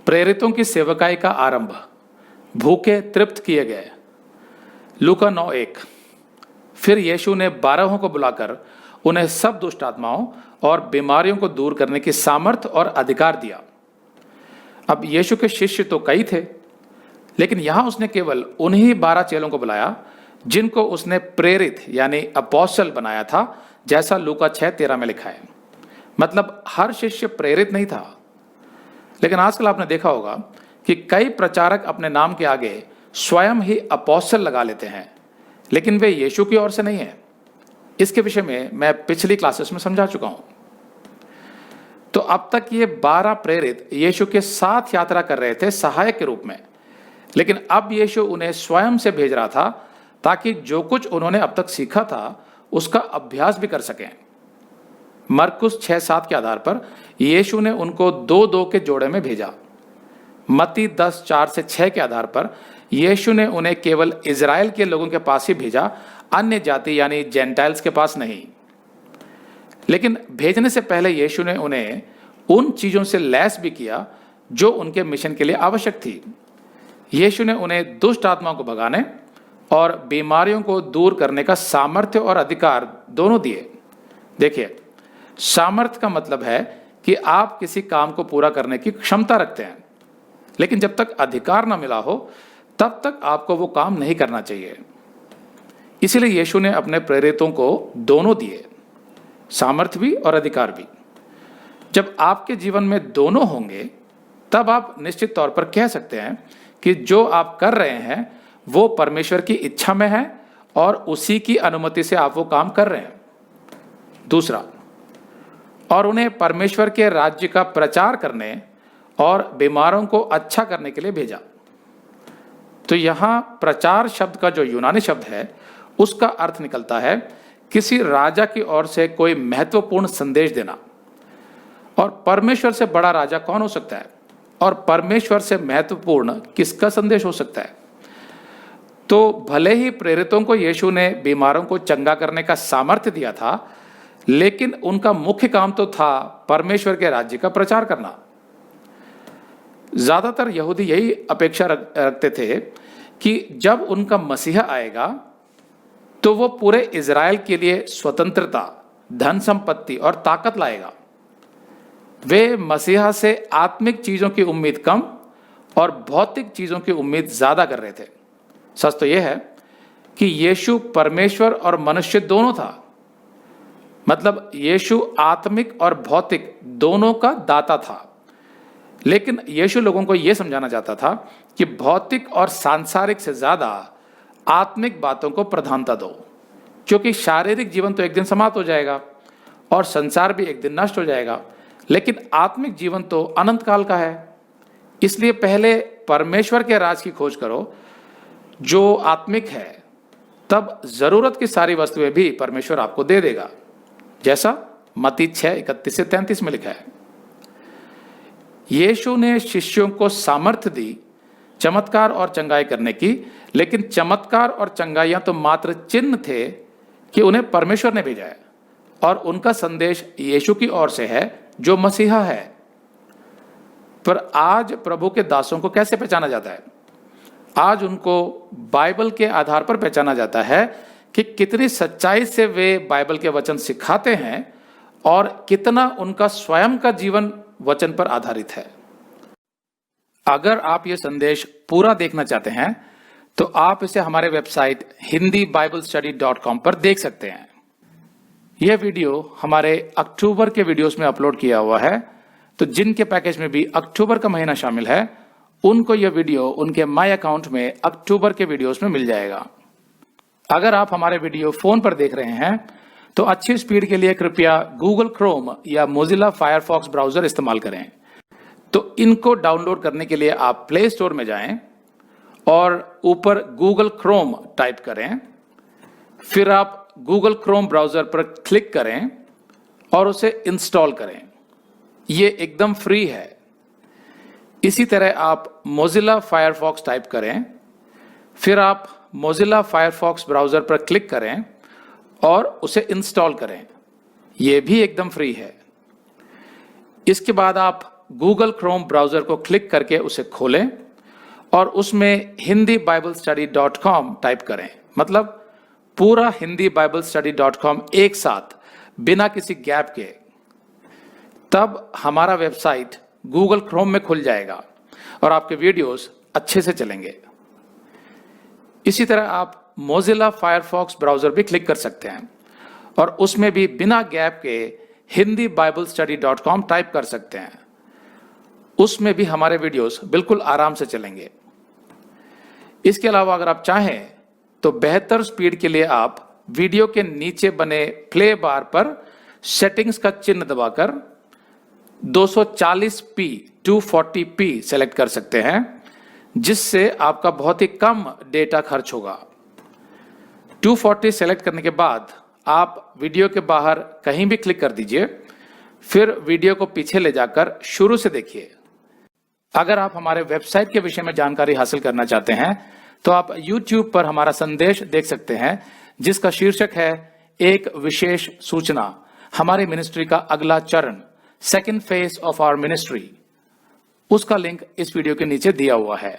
प्रेरितों की सेवकाई का आरंभ, भूखे तृप्त किए गए। लूका 9:1। फिर यीशु ने 12 को बुलाकर उन्हें सब दुष्ट आत्माओं और बीमारियों को दूर करने की सामर्थ और अधिकार दिया। अब यीशु के शिष्य तो कई थे, लेकिन यहां उसने केवल उन्हीं 12 चेलों को बुलाया जिनको उसने प्रेरित यानी अपोस्टल बनाया था, जैसा लूका 6:13 में लिखा है। मतलब हर शिष्य प्रेरित नहीं था। लेकिन आजकल आपने देखा होगा कि कई प्रचारक अपने नाम के आगे स्वयं ही अपोस्टल लगा लेते हैं, लेकिन वे यीशु की ओर से नहीं है। इसके विषय में मैं पिछली क्लासेस में समझा चुका हूं। तो अब तक ये 12 प्रेरित यीशु के साथ यात्रा कर रहे थे सहायक के रूप में, लेकिन अब यीशु उन्हें स्वयं से भेज रहा था ताकि जो कुछ उन्होंने अब तक सीखा था उसका अभ्यास भी कर सकें। मरकुस 6:7 के आधार पर यीशु ने उनको 2-2 के जोड़े में भेजा। मत्ती 10:4-6 के आधार पर यीशु ने उन्हें केवल इजराइल के लोगों के पास ही भेजा, अन्य जाति यानी जेंटाइल्स के पास नहीं। लेकिन भेजने से पहले यीशु ने उन्हें उन चीजों से लैस भी किया जो उनके मिशन के लिए आवश्यक थी। यीशु ने उन्हें दुष्ट आत्माओं को भगाने और बीमारियों को दूर करने का सामर्थ्य और अधिकार दोनों दिए। देखिए, सामर्थ्य का मतलब है कि आप किसी काम को पूरा करने की क्षमता रखते हैं, लेकिन जब तक अधिकार ना मिला हो तब तक आपको वो काम नहीं करना चाहिए। इसीलिए यीशु ने अपने प्रेरितों को दोनों दिए, सामर्थ्य भी और अधिकार भी। जब आपके जीवन में दोनों होंगे तब आप निश्चित तौर पर कह सकते हैं कि जो आप कर रहे हैं वो परमेश्वर की इच्छा में है और उसी की अनुमति से आप वो काम कर रहे हैं। दूसरा, और उन्हें परमेश्वर के राज्य का प्रचार करने और बीमारों को अच्छा करने के लिए भेजा। तो यहां प्रचार शब्द का जो यूनानी शब्द है उसका अर्थ निकलता है किसी राजा की ओर से कोई महत्वपूर्ण संदेश देना। और परमेश्वर से बड़ा राजा कौन हो सकता है, और परमेश्वर से महत्वपूर्ण किसका संदेश हो सकता है। तो भले ही प्रेरितों को यीशु ने बीमारों को चंगा करने का सामर्थ्य दिया था, लेकिन उनका मुख्य काम तो था परमेश्वर के राज्य का प्रचार करना। ज्यादातर यहूदी यही अपेक्षा रखते थे कि जब उनका मसीहा आएगा तो वो पूरे इजराइल के लिए स्वतंत्रता, धन संपत्ति और ताकत लाएगा। वे मसीहा से आत्मिक चीजों की उम्मीद कम और भौतिक चीजों की उम्मीद ज्यादा कर रहे थे। सच तो यह है कि यीशु परमेश्वर और मनुष्य दोनों था। मतलब यीशु आत्मिक और भौतिक दोनों का दाता था। लेकिन यीशु लोगों को यह समझाना चाहता था कि भौतिक और सांसारिक से ज्यादा आत्मिक बातों को प्रधानता दो, क्योंकि शारीरिक जीवन तो एक दिन समाप्त हो जाएगा और संसार भी एक दिन नष्ट हो जाएगा, लेकिन आत्मिक जीवन तो अनंत काल का है। इसलिए पहले परमेश्वर के राज की खोज करो जो आत्मिक है, तब जरूरत की सारी वस्तुएं भी परमेश्वर आपको दे देगा, जैसा मत्ती 6:31-33 में लिखा है। यीशु ने शिष्यों को सामर्थ्य दी चमत्कार और चंगाई करने की, लेकिन चमत्कार और चंगाइयां तो मात्र चिन्ह थे कि उन्हें परमेश्वर ने भेजा है और उनका संदेश यीशु की ओर से है जो मसीहा है। पर आज प्रभु के दासों को कैसे पहचाना जाता है? आज उनको बाइबल के आधार पर पहचाना जाता है कि कितनी सच्चाई से वे बाइबल के वचन सिखाते हैं और कितना उनका स्वयं का जीवन वचन पर आधारित है। अगर आप ये संदेश पूरा देखना चाहते हैं तो आप इसे हमारे वेबसाइट hindibiblesteady.com पर देख सकते हैं। यह वीडियो हमारे अक्टूबर के वीडियोस में अपलोड किया हुआ है, तो जिनके पैकेज में भी अक्टूबर का महीना शामिल है उनको यह वीडियो उनके माई अकाउंट में अक्टूबर के वीडियोस में मिल जाएगा। अगर आप हमारे वीडियो फोन पर देख रहे हैं तो अच्छी स्पीड के लिए कृपया गूगल क्रोम या मोजिला फायरफॉक्स ब्राउजर इस्तेमाल करें। तो इनको डाउनलोड करने के लिए आप प्ले स्टोर में जाएं और ऊपर गूगल क्रोम टाइप करें, फिर आप गूगल क्रोम ब्राउजर पर क्लिक करें और उसे इंस्टॉल करें। ये एकदम फ्री है। इसी तरह आप मोजिला फायरफॉक्स टाइप करें, फिर आप मोजिला फायरफॉक्स ब्राउजर पर क्लिक करें और उसे इंस्टॉल करें। यह भी एकदम फ्री है। इसके बाद आप गूगल क्रोम ब्राउजर को क्लिक करके उसे खोलें और उसमें hindibiblesteady.com टाइप करें। मतलब पूरा hindibiblesteady.com एक साथ बिना किसी गैप के। तब हमारा वेबसाइट गूगल क्रोम में खुल जाएगा और आपके वीडियोस अच्छे से चलेंगे। इसी तरह आप मोजिला फायरफॉक्स ब्राउजर भी क्लिक कर सकते हैं और उसमें भी बिना गैप के hindibiblesteady.com टाइप कर सकते हैं। उसमें भी हमारे वीडियोस बिल्कुल आराम से चलेंगे। इसके अलावा अगर आप चाहें तो बेहतर स्पीड के लिए आप वीडियो के नीचे बने प्ले बार पर सेटिंग्स का चिन्ह दबाकर 240p 240p सेलेक्ट कर सकते हैं, जिससे आपका बहुत ही कम डेटा खर्च होगा। 240 सेलेक्ट करने के बाद आप वीडियो के बाहर कहीं भी क्लिक कर दीजिए, फिर वीडियो को पीछे ले जाकर शुरू से देखिए। अगर आप हमारे वेबसाइट के विषय में जानकारी हासिल करना चाहते हैं तो आप YouTube पर हमारा संदेश देख सकते हैं, जिसका शीर्षक है एक विशेष सूचना, हमारी मिनिस्ट्री का अगला चरण, second phase of our ministry. उसका लिंक इस वीडियो के नीचे दिया हुआ है।